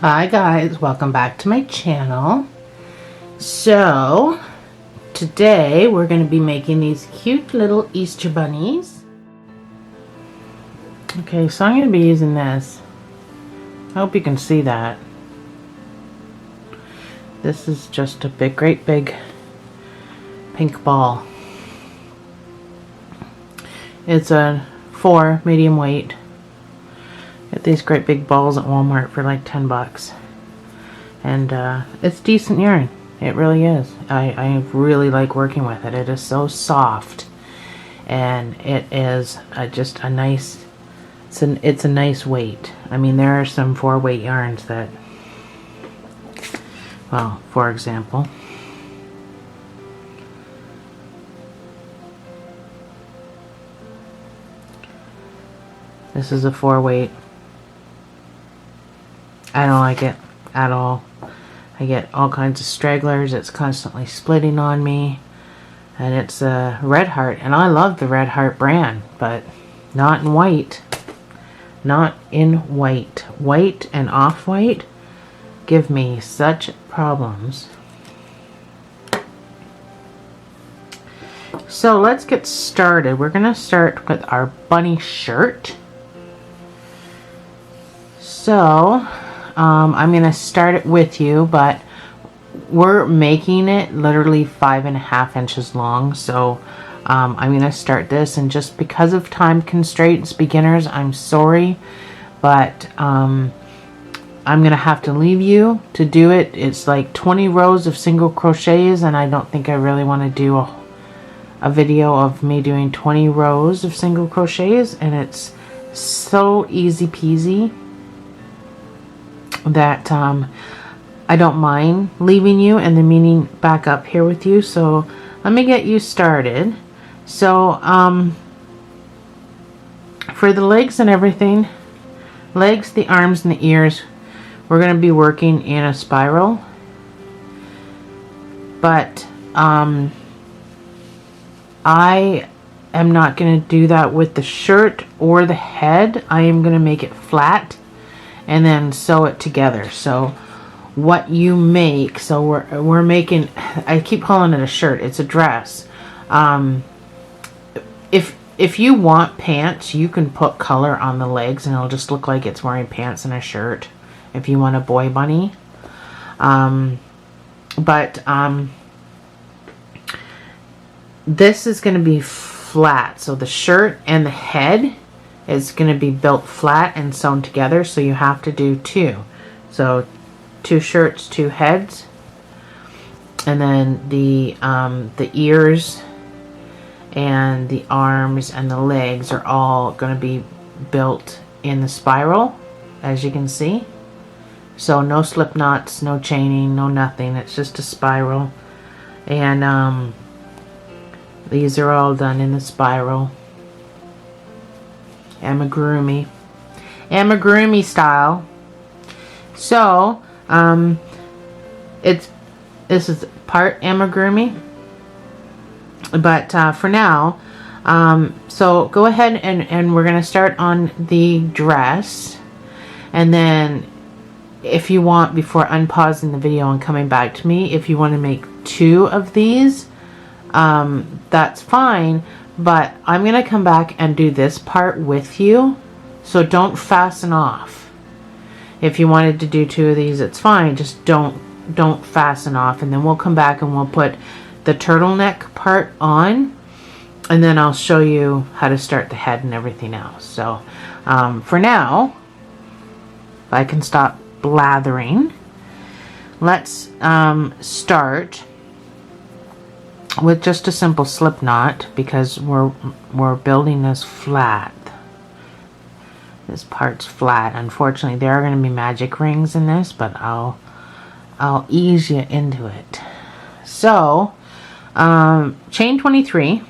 Hi guys, welcome back to my channel. So today we're going to be making these cute little Easter bunnies. Okay, so I'm going to be using this. I hope you can see that. This is just a great big pink ball. It's a 4 medium weight. Get these great big balls at Walmart for like 10 bucks. And it's decent yarn. It really is. I really like working with it. It is so soft. And it is just a nice, it's a nice weight. I mean, there are some 4-weight yarns that, well, for example, this is a 4-weight. I don't like it at all. I get all kinds of stragglers. It's constantly splitting on me. And it's a Red Heart. And I love the Red Heart brand, but not in white. Not in white. White and off-white give me such problems. So let's get started. We're going to start with our bunny shirt. So I'm going to start it with you, but we're making it literally 5.5 inches long. So I'm going to start this, and just because of time constraints, beginners, I'm sorry, but I'm going to have to leave you to do it. It's like 20 rows of single crochets, and I don't think I really want to do a video of me doing 20 rows of single crochets, and it's so easy peasy that I don't mind leaving you and then meeting back up here with you. So let me get you started. So for the legs and everything, legs, the arms, and the ears, we're going to be working in a spiral. But I am not going to do that with the shirt or the head. I am going to make it flat and then sew it together. So what you make, so we're making, I keep calling it a shirt, it's a dress. If you want pants, you can put color on the legs and it'll just look like it's wearing pants and a shirt if you want a boy bunny. This is going to be flat, so the shirt and the head is going to be built flat and sewn together, so you have to do 2. So 2 shirts, 2 heads, and then the ears and the arms and the legs are all going to be built in the spiral, as you can see. So no slip knots, no chaining, no nothing. It's just a spiral, and these are all done in the spiral, amigurumi style. So this is part amigurumi, but for now, so go ahead and we're gonna start on the dress, and then if you want, before unpausing the video and coming back to me, if you want to make 2 of these, that's fine, but I'm gonna come back and do this part with you, so don't fasten off. If you wanted to do 2 of these, it's fine, just don't fasten off, and then we'll come back and we'll put the turtleneck part on, and then I'll show you how to start the head and everything else. So for now, if I can stop blathering, let's start with just a simple slip knot, because we're building this flat. This part's flat. Unfortunately, there are going to be magic rings in this, but I'll ease you into it. So chain 23.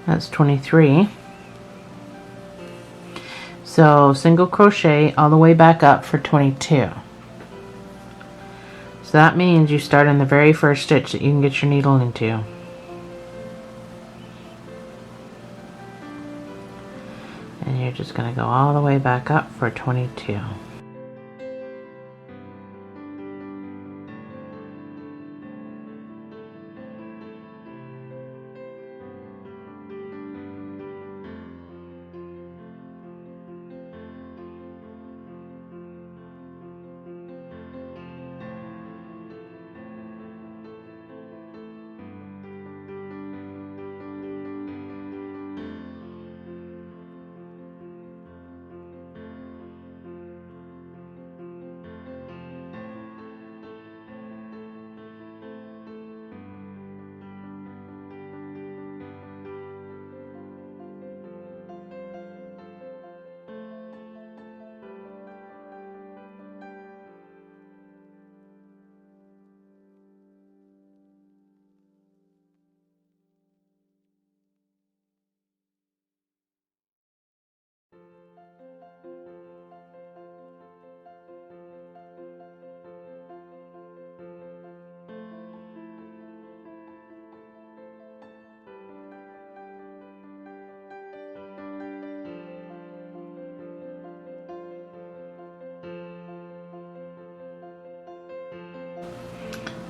That's 23. So single crochet all the way back up for 22. So that means you start in the very first stitch that you can get your needle into. And you're just going to go all the way back up for 22.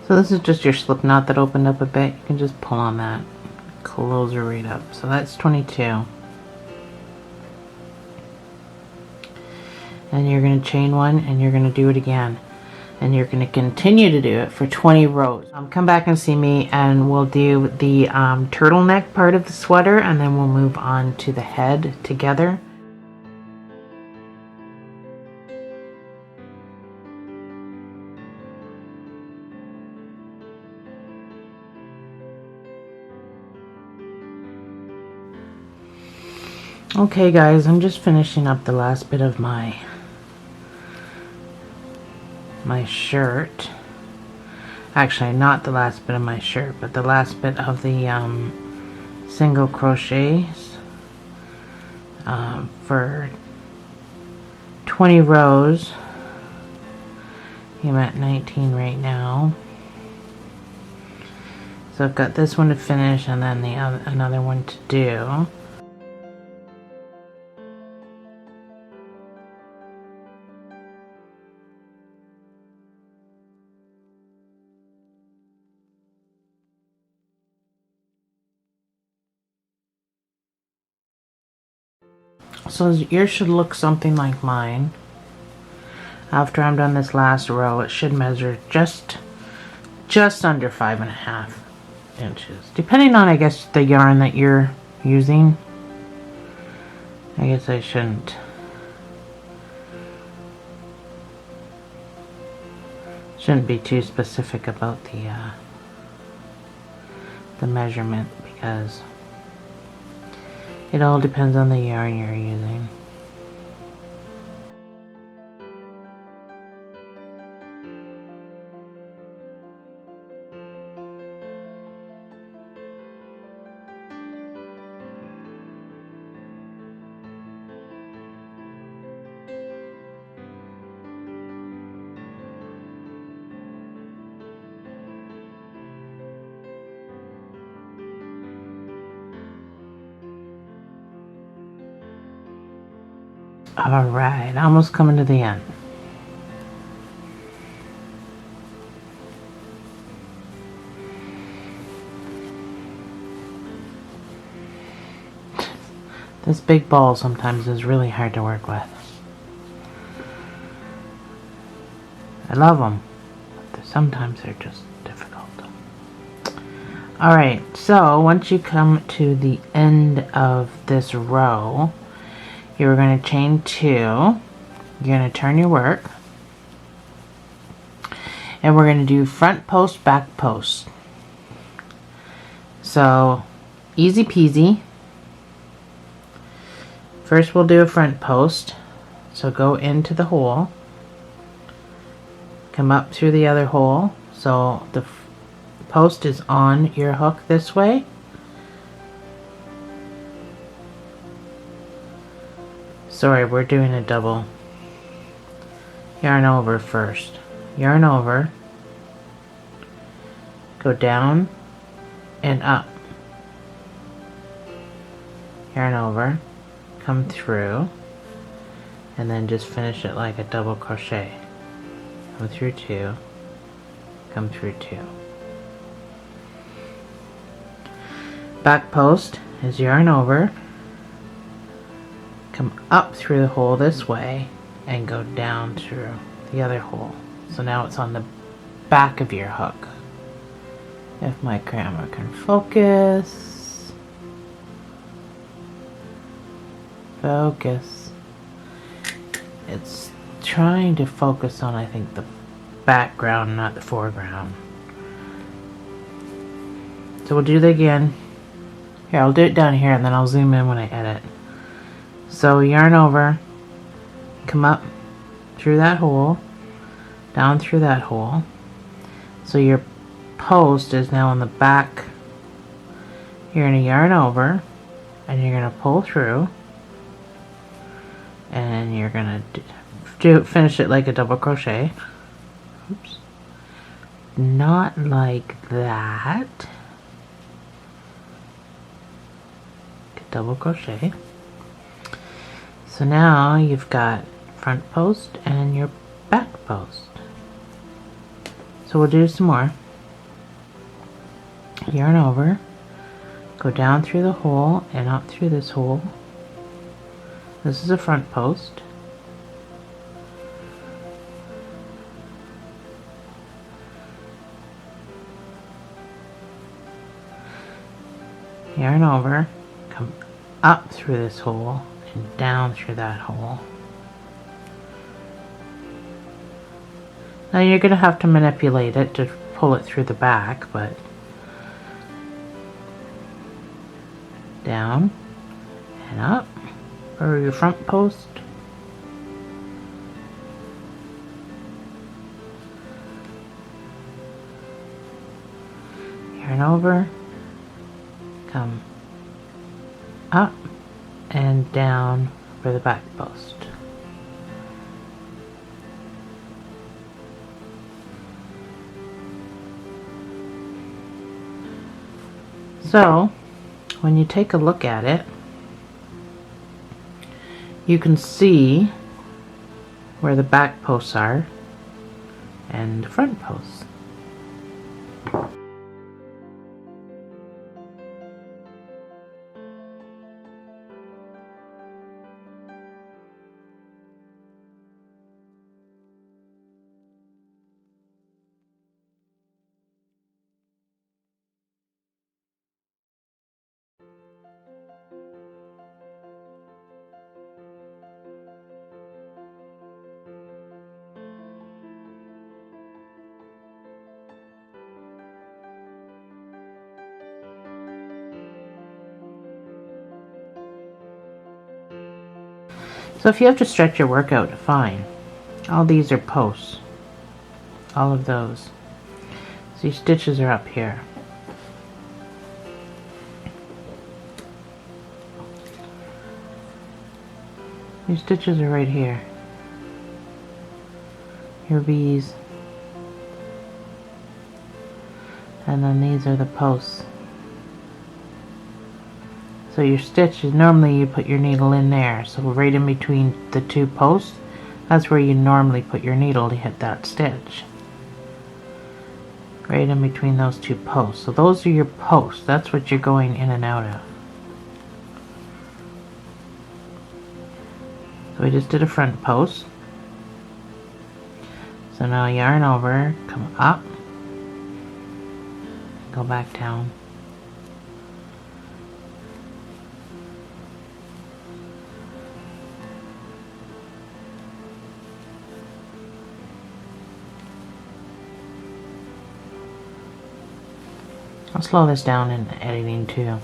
So this is just your slip knot that opened up a bit. You can just pull on that, close it right up. So that's 22. And you're going to chain one and you're going to do it again. And you're going to continue to do it for 20 rows. Come back and see me and we'll do the turtleneck part of the sweater, and then we'll move on to the head together. Okay guys, I'm just finishing up the last bit of my shirt. Actually, not the last bit of my shirt, but the last bit of the single crochets for 20 rows. I'm at 19 right now. So I've got this one to finish and then another one to do. So yours should look something like mine. After I'm done this last row, it should measure just under 5.5 inches, depending on, I guess, the yarn that you're using. I guess I shouldn't be too specific about the measurement, because it all depends on the yarn you're using. Alright, almost coming to the end. This big ball sometimes is really hard to work with. I love them, but sometimes they're just difficult. Alright, so once you come to the end of this row, you're going to chain 2, you're going to turn your work, and we're going to do front post, back post. So easy peasy. First we'll do a front post, so go into the hole, come up through the other hole, so the post is on your hook this way, Sorry, we're doing a double. Yarn over first. Yarn over. Go down and up. Yarn over. Come through. And then just finish it like a double crochet. Come through 2. Come through 2. Back post is yarn over. Come up through the hole this way and go down through the other hole. So now it's on the back of your hook. If my camera can focus. Focus. It's trying to focus on, I think, the background, not the foreground. So we'll do that again. Here, I'll do it down here and then I'll zoom in when I edit. So yarn over, come up through that hole, down through that hole. So your post is now in the back. You're going to yarn over and you're going to pull through and you're going to finish it like a double crochet. Oops. Not like that. Double crochet. So now you've got front post and your back post. So we'll do some more. Yarn over, go down through the hole and up through this hole. This is a front post. Yarn over, come up through this hole and down through that hole. Now you're going to have to manipulate it to pull it through the back, but down and up for your front post. Yarn over, come up and down for the back post. So when you take a look at it, you can see where the back posts are and the front posts. So if you have to stretch your work out, fine. All these are posts. All of those. So your stitches are up here. Your stitches are right here. Your V's. And then these are the posts. So your stitch is normally you put your needle in there. So right in between the two posts, that's where you normally put your needle to hit that stitch. Right in between those two posts. So those are your posts. That's what you're going in and out of. So we just did a front post. So now yarn over, come up, go back down. I'll slow this down in editing too.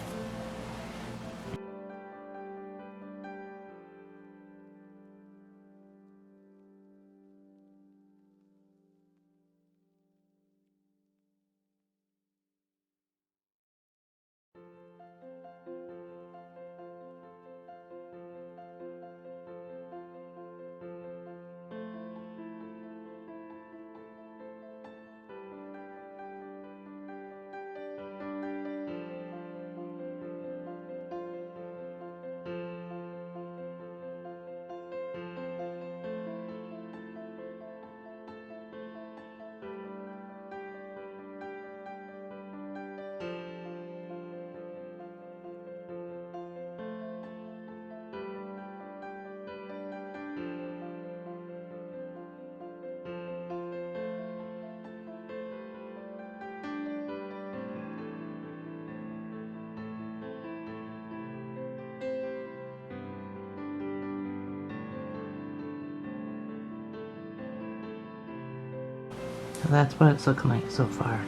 So that's what it's looking like so far.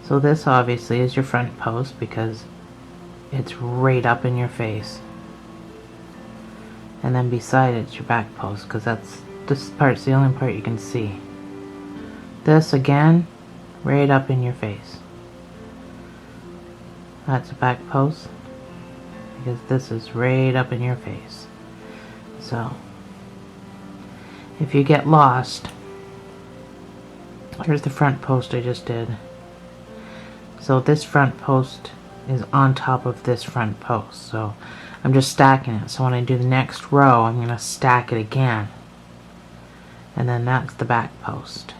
So this obviously is your front post because it's right up in your face. And then beside it's your back post because this part's the only part you can see. This again, right up in your face. That's a back post because this is right up in your face. So if you get lost, here's the front post I just did. So this front post is on top of this front post. So I'm just stacking it. So when I do the next row, I'm going to stack it again. And then that's the back post.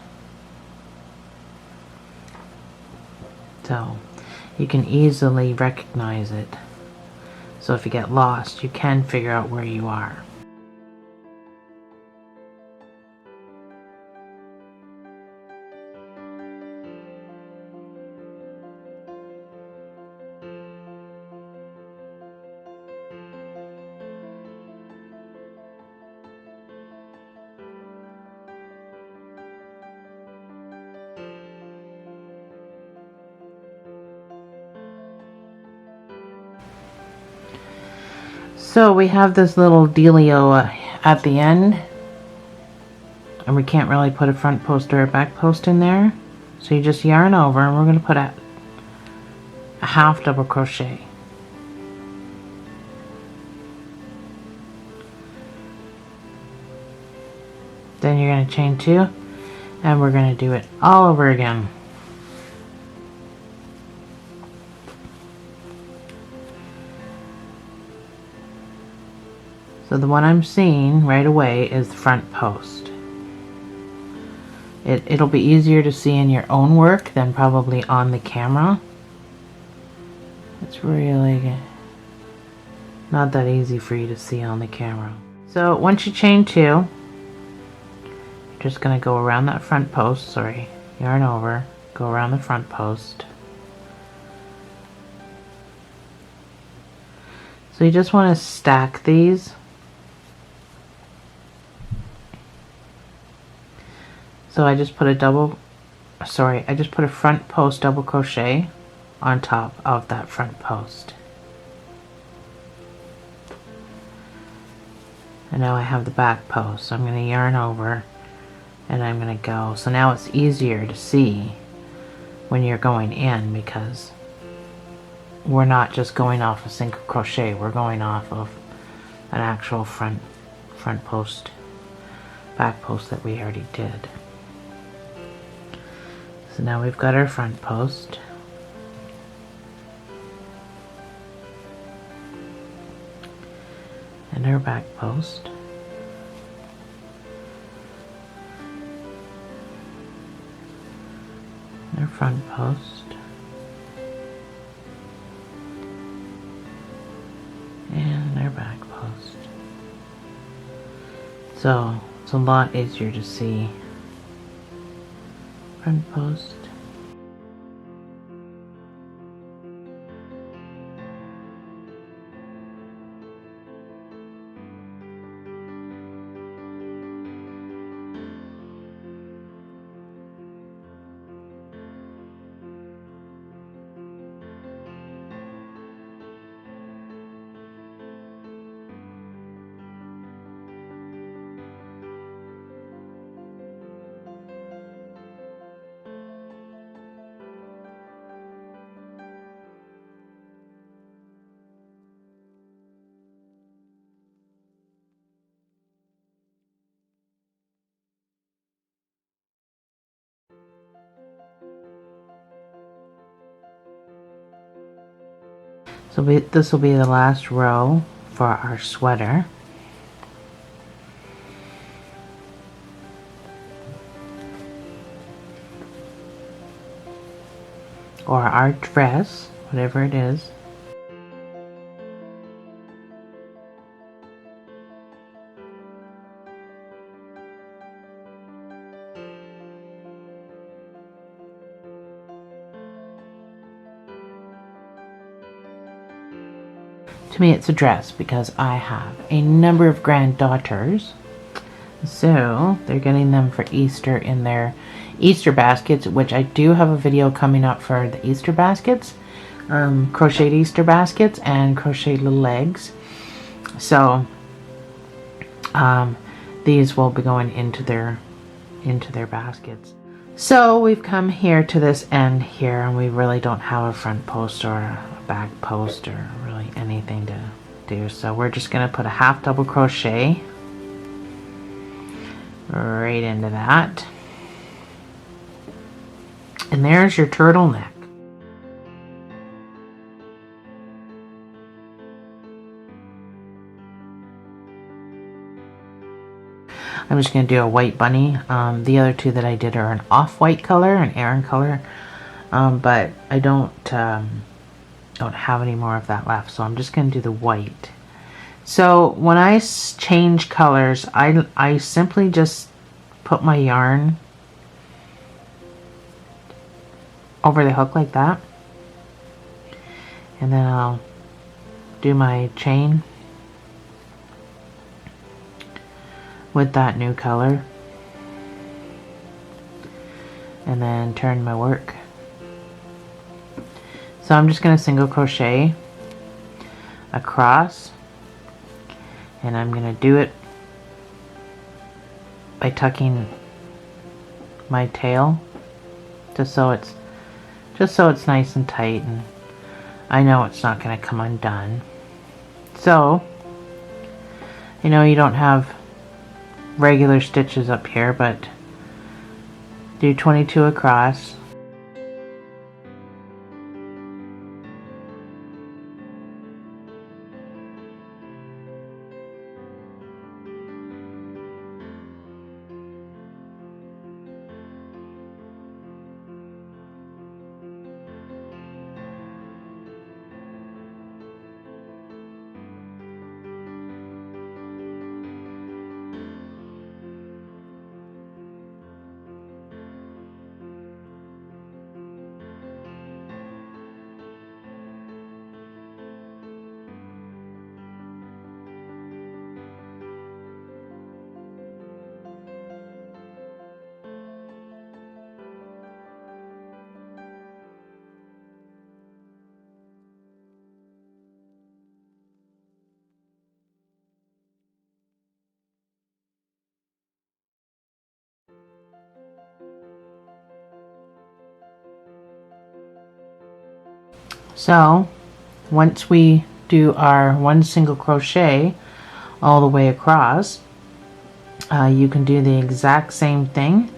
So you can easily recognize it. So if you get lost, you can figure out where you are. So we have this little dealio at the end, and we can't really put a front post or a back post in there. So you just yarn over, and we're going to put a half double crochet. Then you're going to chain 2, and we're going to do it all over again. So the one I'm seeing right away is the front post. It'll be easier to see in your own work than probably on the camera. It's really not that easy for you to see on the camera. So once you chain 2, you're just going to go around that front post, yarn over, go around the front post. So you just want to stack these. So I just put I just put a front post double crochet on top of that front post. And now I have the back post. So I'm going to yarn over and I'm going to go. So now it's easier to see when you're going in because we're not just going off a single crochet. We're going off of an actual front post, back post that we already did. So now we've got our front post. And our back post. And our front post. And our back post. So it's a lot easier to see. Front post. So this will be the last row for our sweater. Or our dress, whatever it is. To me it's a dress because I have a number of granddaughters, So they're getting them for Easter in their Easter baskets, which I do have a video coming up for the Easter baskets, crocheted Easter baskets and crocheted little eggs. So these will be going into their baskets. So we've come here to this end here, and we really don't have a front post or a back post or really anything to do. So we're just going to put a half double crochet right into that. And there's your turtleneck. I'm just going to do a white bunny. The other two that I did are an off-white color, an Aran color, but I don't have any more of that left, so I'm just going to do the white. So when I change colors, I simply just put my yarn over the hook like that, and then I'll do my chain with that new color, and then turn my work. So I'm just going to single crochet across, and I'm going to do it by tucking my tail just so it's nice and tight, and I know it's not going to come undone. So I know you don't have regular stitches up here, but do 22 across. So once we do our one single crochet all the way across, you can do the exact same thing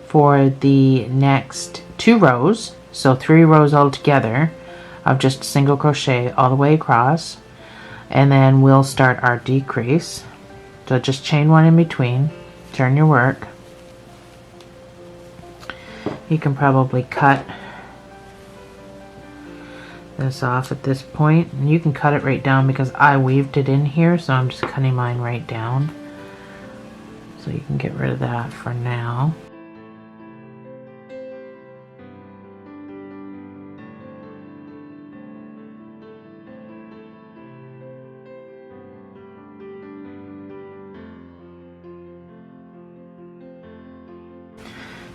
for the next 2 rows. So 3 rows all together of just single crochet all the way across, and then we'll start our decrease. So just chain 1 in between, turn your work. You can probably cut this off at this point, and you can cut it right down because I weaved it in here, so I'm just cutting mine right down, so you can get rid of that for now.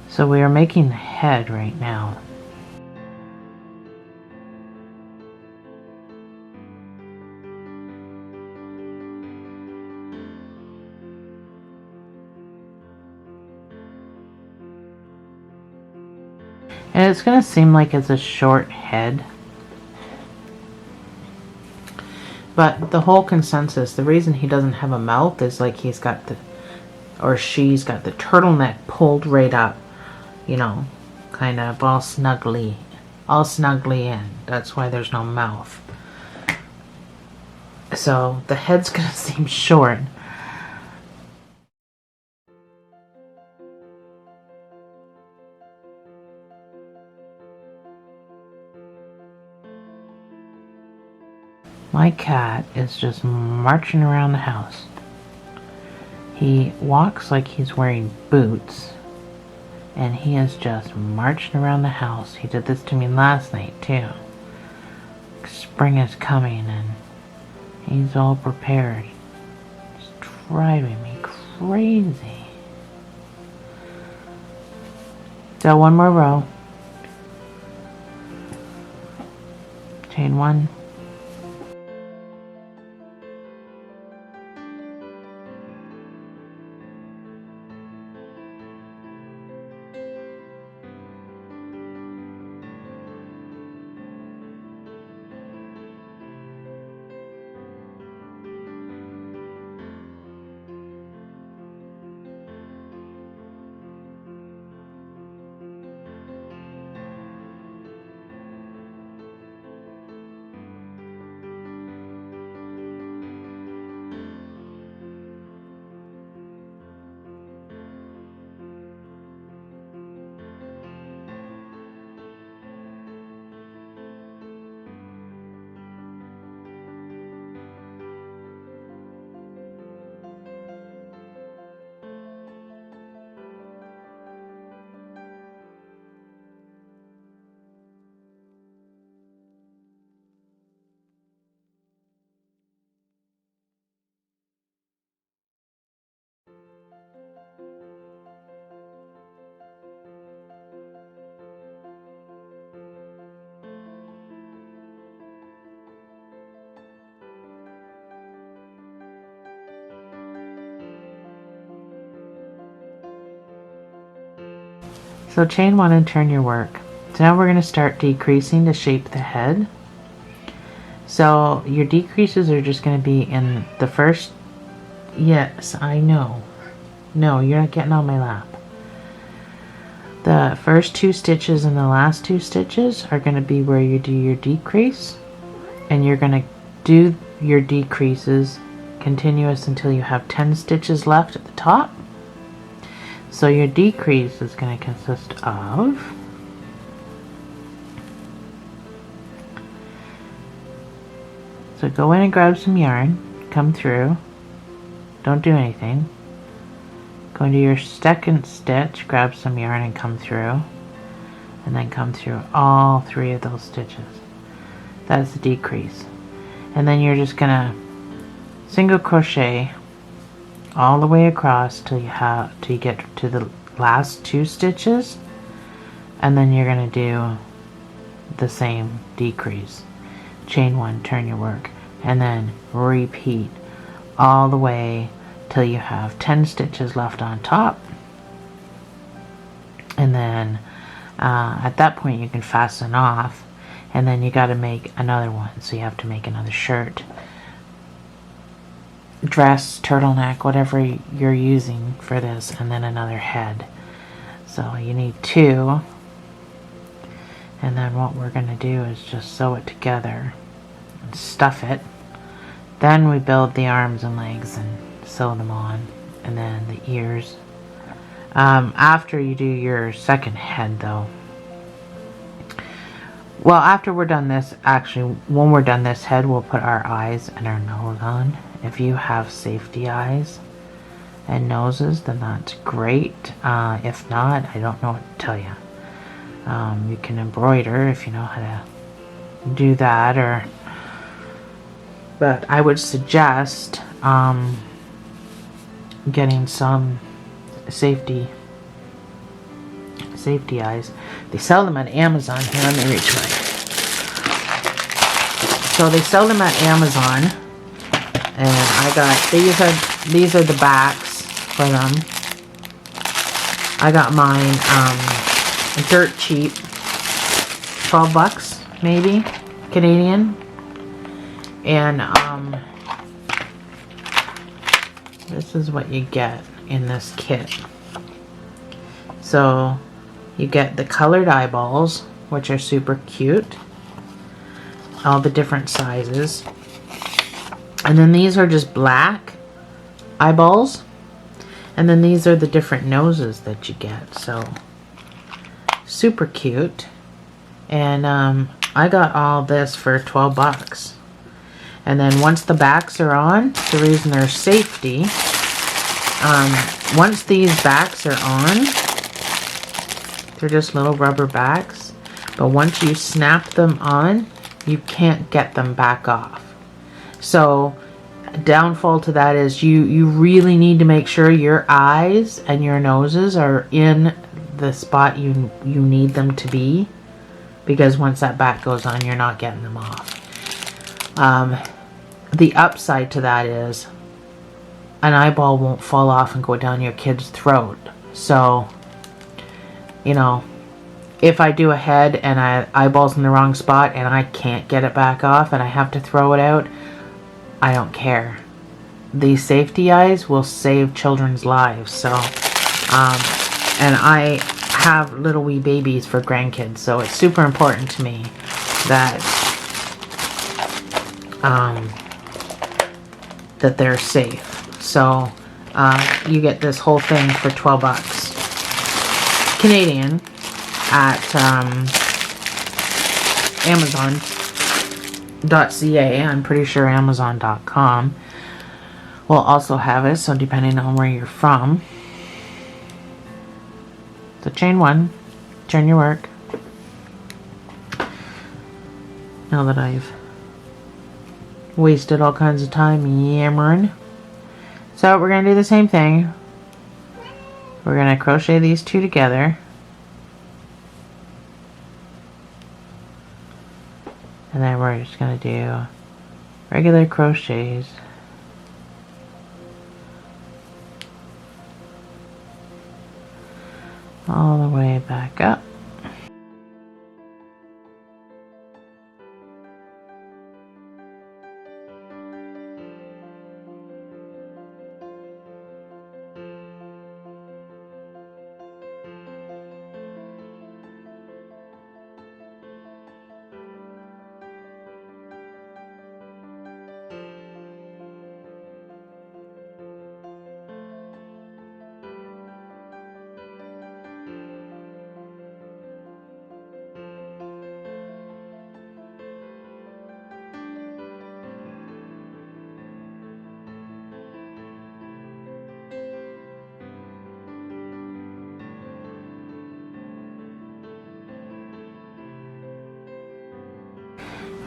So we are making the head right now. And it's going to seem like it's a short head, but the whole consensus, the reason he doesn't have a mouth is like he's got the, or she's got the turtleneck pulled right up, you know, kind of all snugly in. That's why there's no mouth. So the head's going to seem short. My cat is just marching around the house. He walks like he's wearing boots, and he is just marching around the house. He did this to me last night too. Spring is coming and he's all prepared. It's driving me crazy. So one more row. Chain one. So chain one and turn your work. So now we're going to start decreasing to shape the head. So your decreases are just going to be in the first, yes, I know. No, you're not getting on my lap. The first two stitches and the last two stitches are going to be where you do your decrease. And you're going to do your decreases continuous until you have 10 stitches left at the top. So your decrease is going to consist of so go in and grab some yarn, come through, don't do anything, go into your second stitch, grab some yarn and come through, and then come through all three of those stitches. That's the decrease. And then you're just going to single crochet all the way across till you get to the last two stitches, and then you're going to do the same decrease. Chain one, turn your work, and then repeat all the way till you have 10 stitches left on top. And then at that point you can fasten off, and then you got to make another one. So you have to make another shirt, dress, turtleneck, whatever you're using for this, and then another head. So you need two, and then what we're going to do is just sew it together and stuff it. Then we build the arms and legs and sew them on, and then the ears. After you do your second head though, well, after we're done this, actually when we're done this head, we'll put our eyes and our nose on. If you have safety eyes and noses, then that's great. If not, I don't know what to tell you. You can embroider if you know how to do that, but I would suggest getting some safety eyes. They sell them at Amazon. Here, let me reach mine. So they sell them at Amazon, and I got these are the backs for them. I got mine dirt cheap, 12 bucks maybe Canadian, and this is what you get in this kit. So you get the colored eyeballs, which are super cute, all the different sizes, and then these are just black eyeballs, and then these are the different noses that you get. So super cute. And I got all this for 12 bucks. And then once the backs are on, the reason there's safety, once these backs are on, they're just little rubber backs, but once you snap them on, you can't get them back off. So downfall to that is you really need to make sure your eyes and your noses are in the spot you need them to be, because once that back goes on, you're not getting them off. The upside to that is an eyeball won't fall off and go down your kid's throat. So, you know, if I do a head and eyeball's in the wrong spot and I can't get it back off and I have to throw it out, I don't care. These safety eyes will save children's lives. So, and I have little wee babies for grandkids, so it's super important to me that that they're safe. So you get this whole thing for 12 bucks Canadian at Amazon.ca. I'm pretty sure Amazon.com will also have it, so depending on where you're from. So chain one, turn your work. Now that I've wasted all kinds of time yammering. So we're going to do the same thing. We're going to crochet these two together. And then we're just going to do regular crochets. All the way back up.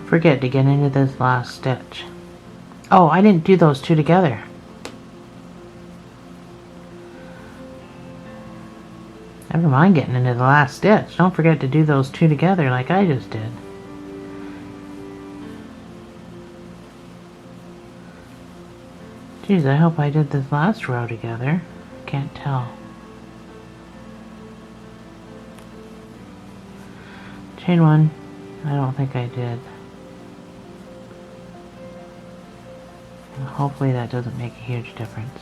Forget to get into this last stitch. Oh, I didn't do those two together. Never mind getting into the last stitch. Don't forget to do those two together like I just did. Geez, I hope I did this last row together. Can't tell. Chain one. I don't think I did. Hopefully that doesn't make a huge difference.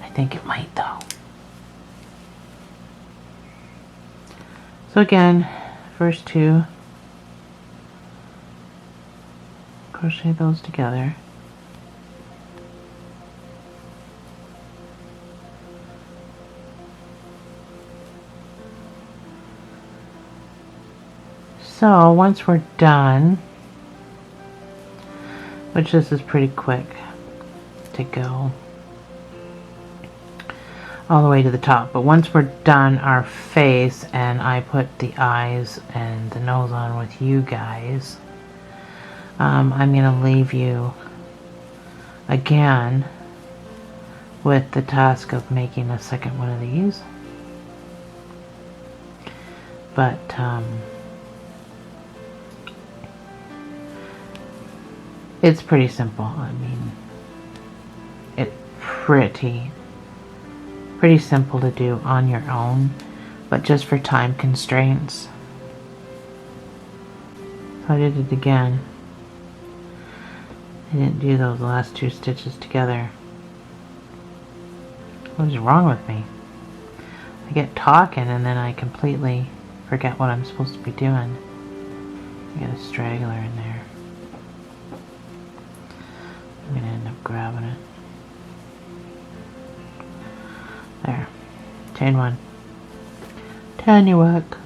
I think it might though. So again, first two, crochet those together. So once we're done, which this is pretty quick to go all the way to the top, but once we're done our face and I put the eyes and the nose on with you guys, I'm gonna leave you again with the task of making a second one of these. But it's pretty simple. I mean, it's pretty simple to do on your own, but just for time constraints. So I did it again. I didn't do those last two stitches together. What is wrong with me? I get talking and then I completely forget what I'm supposed to be doing. I got a straggler in there. I'm gonna end up grabbing it. There. Chain one. Turn your work.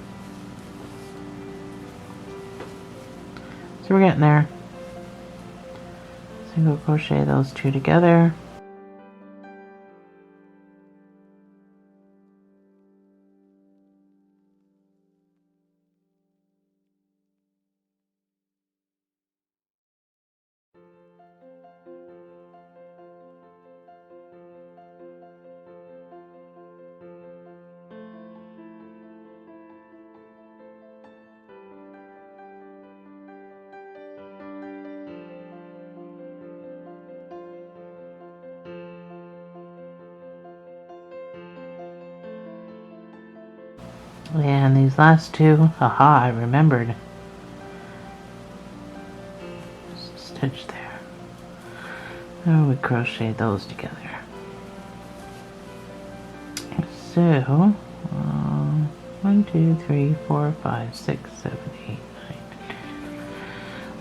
So we're getting there. Single crochet those two together. And these last two, aha, I remembered. Stitch there. And we crochet those together. So, 1, 2, 3, 4, 5, 6, 7, 8, 9.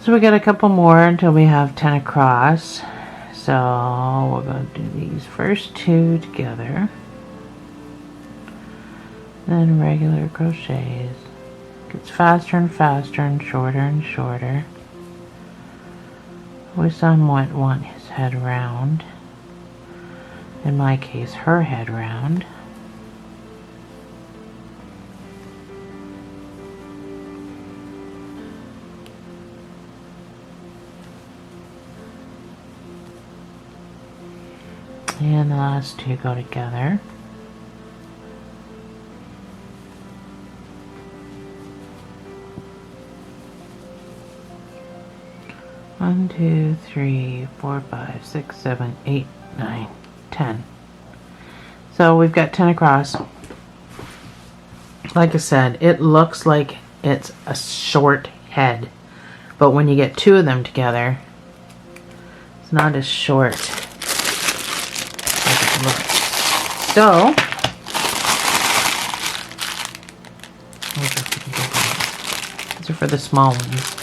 So we got a couple more until we have 10 across. So we're going to do these first two together. Then regular crochets. Gets faster and faster and shorter and shorter. We somewhat want his head round. In my case, her head round. And the last two go together. One, 2, 3, 4, 5, 6, 7, 8, 9, 10. So we've got 10 across. Like I said, it looks like it's a short head, but when you get two of them together, it's not as short as it looks. So these are for the small ones.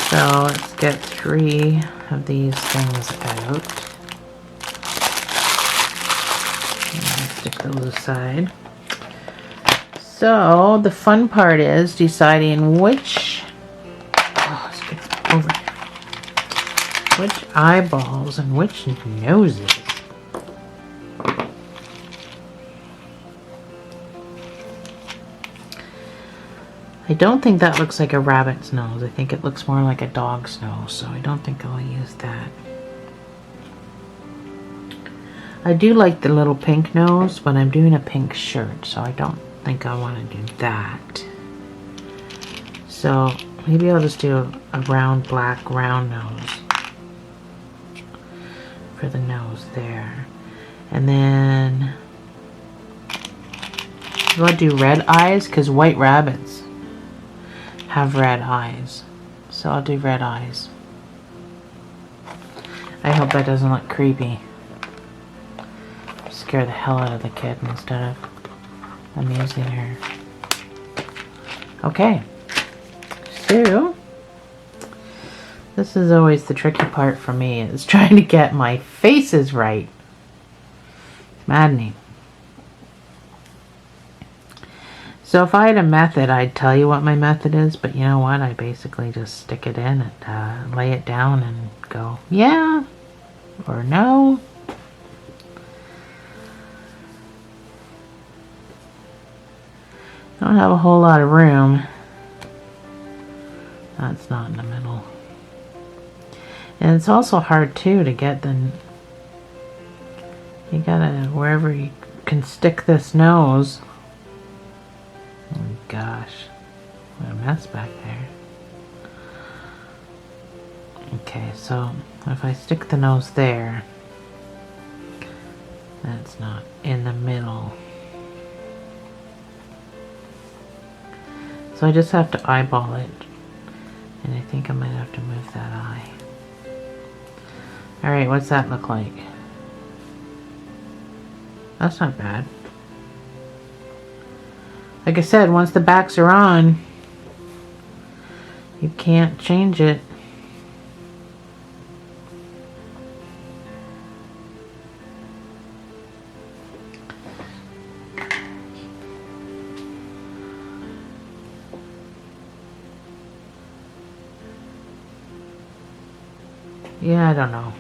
So let's get 3 of these things out. And stick those aside. So the fun part is deciding which eyeballs and which noses. I don't think that looks like a rabbit's nose. I think it looks more like a dog's nose, so I don't think I'll use that. I do like the little pink nose, but I'm doing a pink shirt, so I don't think I want to do that. So maybe I'll just do a round, black, round nose for the nose there. And then I'll do red eyes, because white rabbits have red eyes. So I'll do red eyes. I hope that doesn't look creepy. Scare the hell out of the kid instead of amusing her. Okay. So this is always the tricky part for me, is trying to get my faces right. Maddening. So if I had a method, I'd tell you what my method is, but you know what? I basically just stick it in and lay it down and go, yeah, or no. I don't have a whole lot of room. That's not in the middle. And it's also hard too to get the, you gotta, wherever you can stick this nose. Oh my gosh, what a mess back there. Okay, so if I stick the nose there, that's not in the middle. So I just have to eyeball it. And I think I might have to move that eye. Alright, what's that look like? That's not bad. Like I said, once the backs are on, you can't change it. Yeah, I don't know.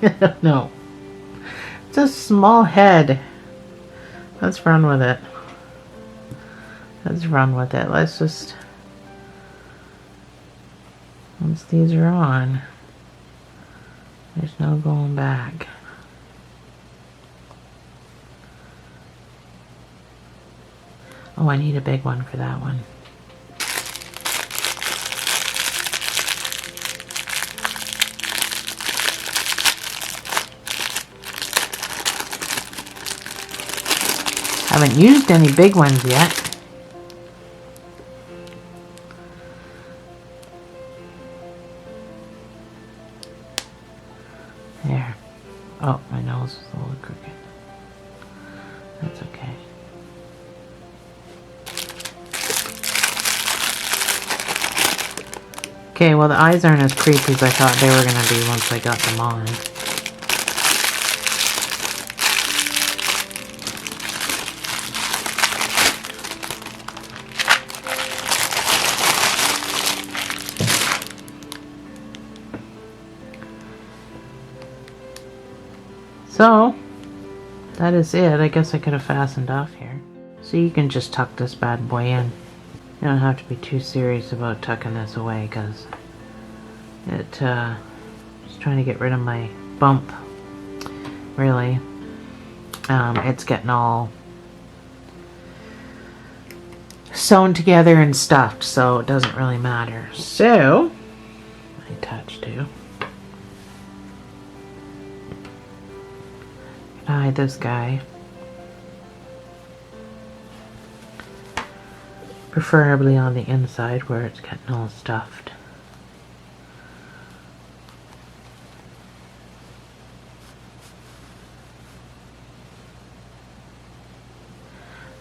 I don't know. It's a small head. Let's run with it. Let's run with it. Let's just... Once these are on, there's no going back. Oh, I need a big one for that one. Haven't used any big ones yet. There. Oh, my nose is a little crooked. That's okay. Okay, well the eyes aren't as creepy as I thought they were going to be once I got them on. So, that is it. I guess I could have fastened off here. So you can just tuck this bad boy in. You don't have to be too serious about tucking this away because just trying to get rid of my bump. Really, it's getting all sewn together and stuffed, so it doesn't really matter. So I touch too. Hide this guy. Preferably on the inside where it's getting all stuffed.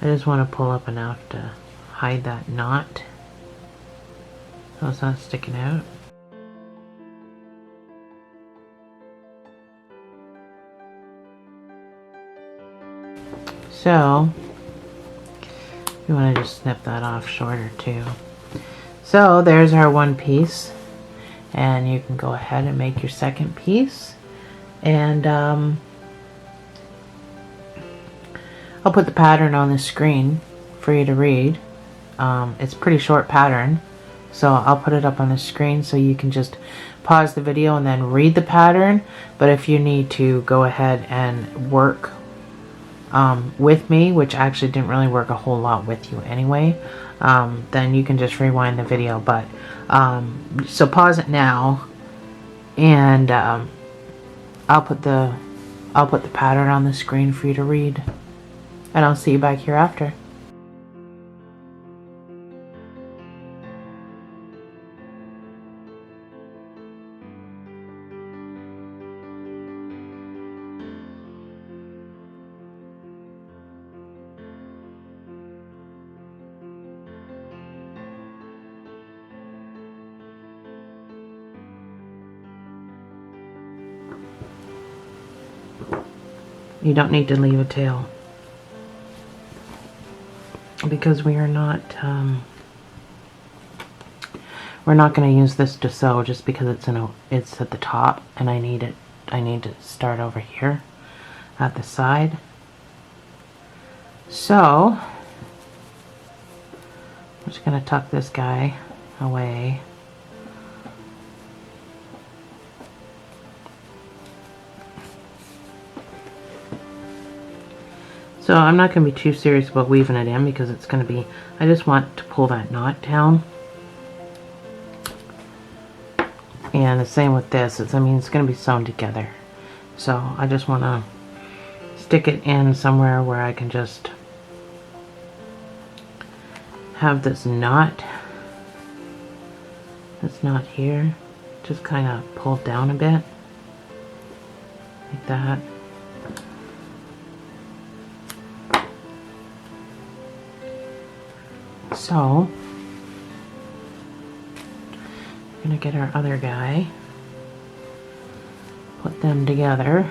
I just want to pull up enough to hide that knot so it's not sticking out. So you want to just snip that off shorter too. So there's our one piece, and you can go ahead and make your second piece, and I'll put the pattern on the screen for you to read. It's a pretty short pattern, so I'll put it up on the screen so you can just pause the video and then read the pattern. But if you need to go ahead and work with me, which actually didn't really work a whole lot with you anyway, then you can just rewind the video. But so pause it now, and I'll put the pattern on the screen for you to read, and I'll see you back here after. You don't need to leave a tail because we're not going to use this to sew just because it's at the top, and I need to start over here at the side. So I'm just going to tuck this guy away. So I'm not going to be too serious about weaving it in because it's going to be, I just want to pull that knot down. And the same with this, it's going to be sewn together. So I just want to stick it in somewhere where I can just have this knot here, just kind of pulled down a bit, like that. So, we're going to get our other guy, put them together.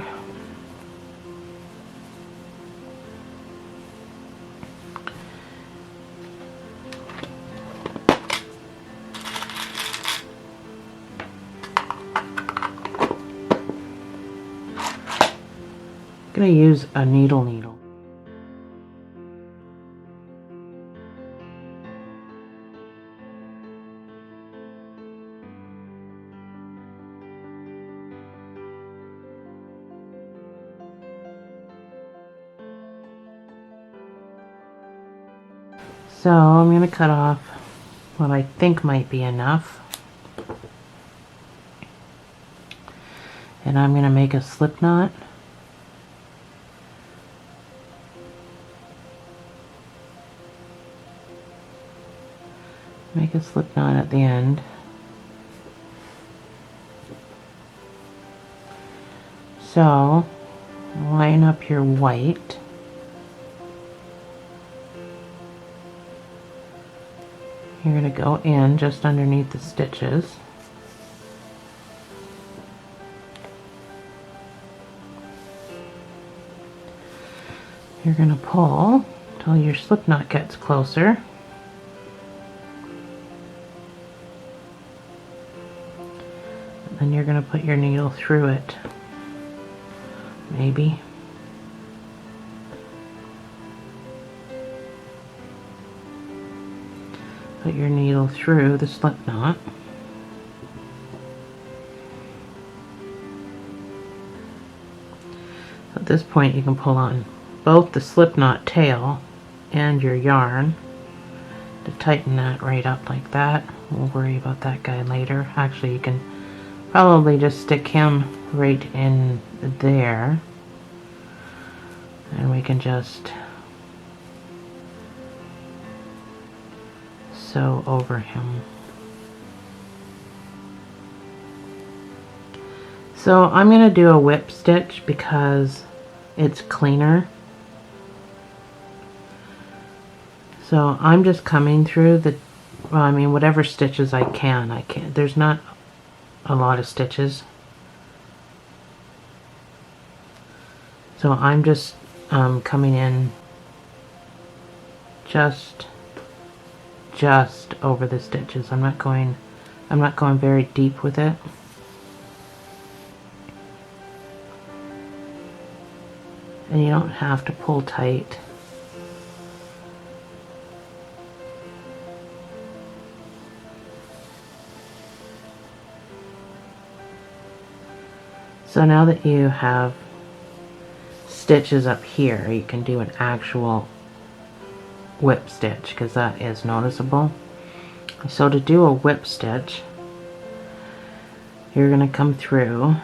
I'm going to use a needle. So I'm going to cut off what I think might be enough, and I'm going to make a slip knot. Make a slip knot at the end. So line up your white. You're going to go in just underneath the stitches. You're going to pull until your slip knot gets closer. And then you're going to put your needle through it. Maybe. Put your needle through the slip knot. At this point you can pull on both the slip knot tail and your yarn to tighten that right up like that. We'll worry about that guy later. Actually, you can probably just stick him right in there, and we can just sew over him. So I'm going to do a whip stitch because it's cleaner. So I'm just coming through the, well, I mean, whatever stitches I can. There's not a lot of stitches. So I'm just coming in just over the stitches. I'm not going very deep with it. And you don't have to pull tight. So now that you have stitches up here, you can do an actual whip stitch because that is noticeable. So to do a whip stitch, you're going to come through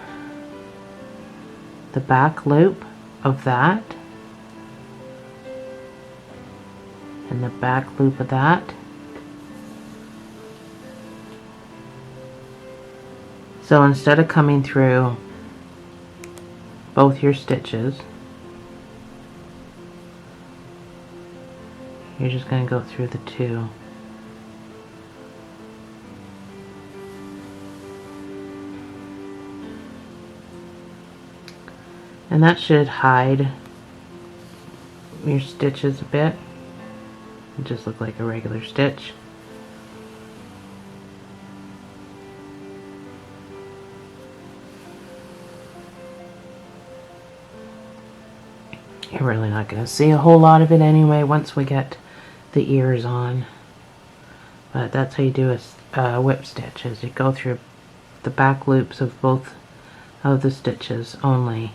the back loop of that and the back loop of that. So instead of coming through both your stitches, you're just going to go through the two. And that should hide your stitches a bit. It just look like a regular stitch. You're really not going to see a whole lot of it anyway once we get the ears on. But that's how you do a whip stitch, is you go through the back loops of both of the stitches only.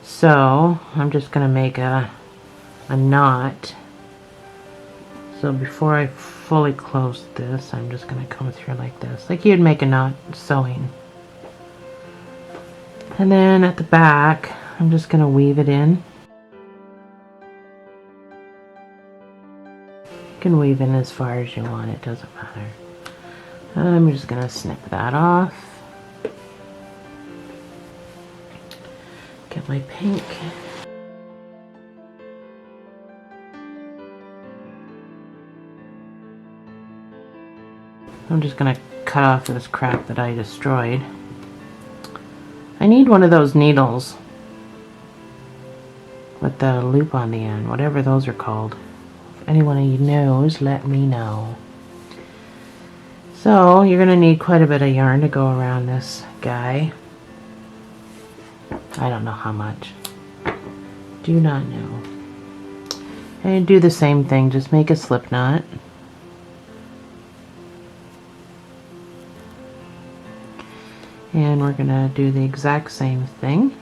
So I'm just going to make a knot. So before I fully close this, I'm just going to come through like this, like you'd make a knot sewing. And then at the back, I'm just going to weave it in. You can weave in as far as you want, it doesn't matter. I'm just going to snip that off. Get my pink. I'm just going to cut off this crap that I destroyed. I need one of those needles with the loop on the end, whatever those are called. If anyone of you knows, let me know. So you're going to need quite a bit of yarn to go around this guy. I don't know how much. Do not know. And do the same thing, just make a slip knot. And we're going to do the exact same thing,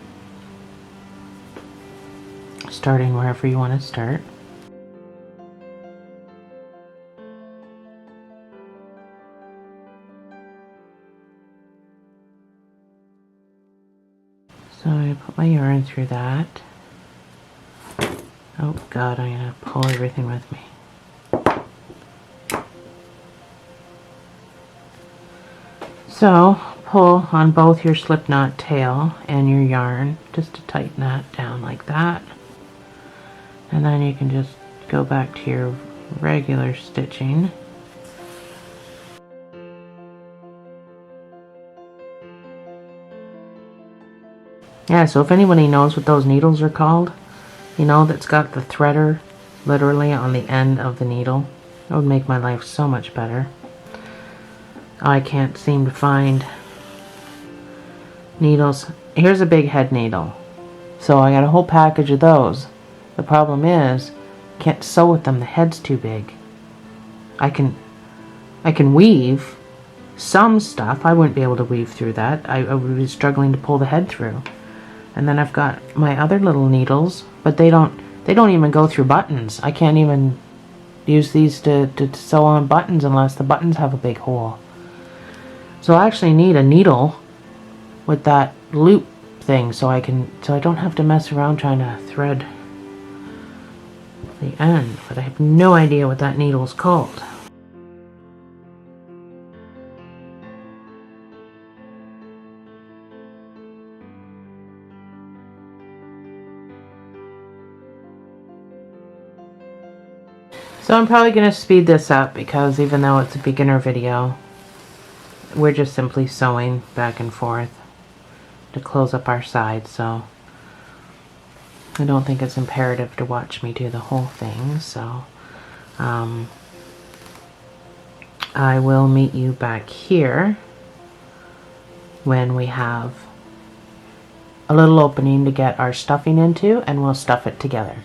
starting wherever you want to start. So I'm going to put my yarn through that. Oh God, I'm going to pull everything with me. So pull on both your slip knot tail and your yarn just to tighten that down like that. And then you can just go back to your regular stitching. Yeah, so if anybody knows what those needles are called, you know, that's got the threader literally on the end of the needle, that would make my life so much better. I can't seem to find needles. Here's a big head needle. So I got a whole package of those. The problem is, can't sew with them, the head's too big. I can weave some stuff. I wouldn't be able to weave through that. I would be struggling to pull the head through. And then I've got my other little needles, but they don't even go through buttons. I can't even use these to sew on buttons unless the buttons have a big hole. So I actually need a needle with that loop thing so I don't have to mess around trying to thread the end, but I have no idea what that needle is called. So I'm probably going to speed this up because even though it's a beginner video, we're just simply sewing back and forth to close up our sides, so I don't think it's imperative to watch me do the whole thing. So I will meet you back here when we have a little opening to get our stuffing into, and we'll stuff it together.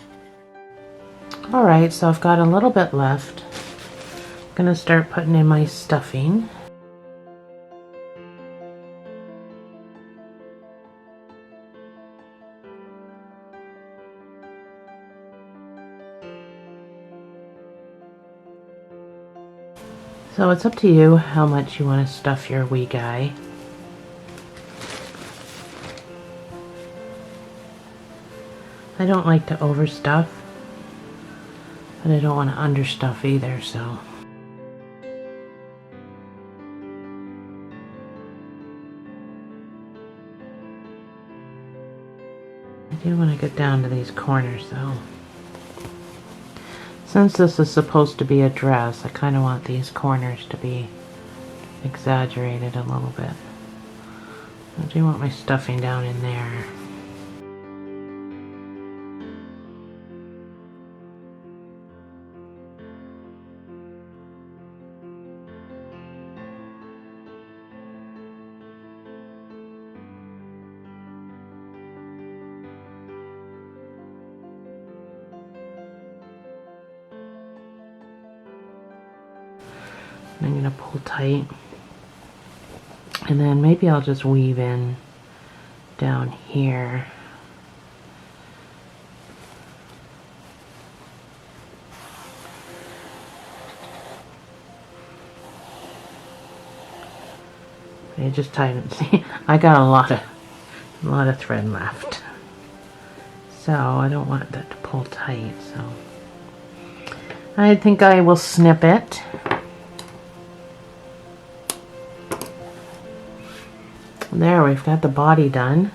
Alright, so I've got a little bit left. I'm gonna start putting in my stuffing. So it's up to you how much you want to stuff your wee guy. I don't like to overstuff, but I don't want to understuff either, so. I do want to get down to these corners though. Since this is supposed to be a dress, I kind of want these corners to be exaggerated a little bit. I do want my stuffing down in there. I'm going to pull tight, and then maybe I'll just weave in down here. I just tighten. See, I got a lot of thread left, so I don't want that to pull tight. So I think I will snip it. There, we've got the body done.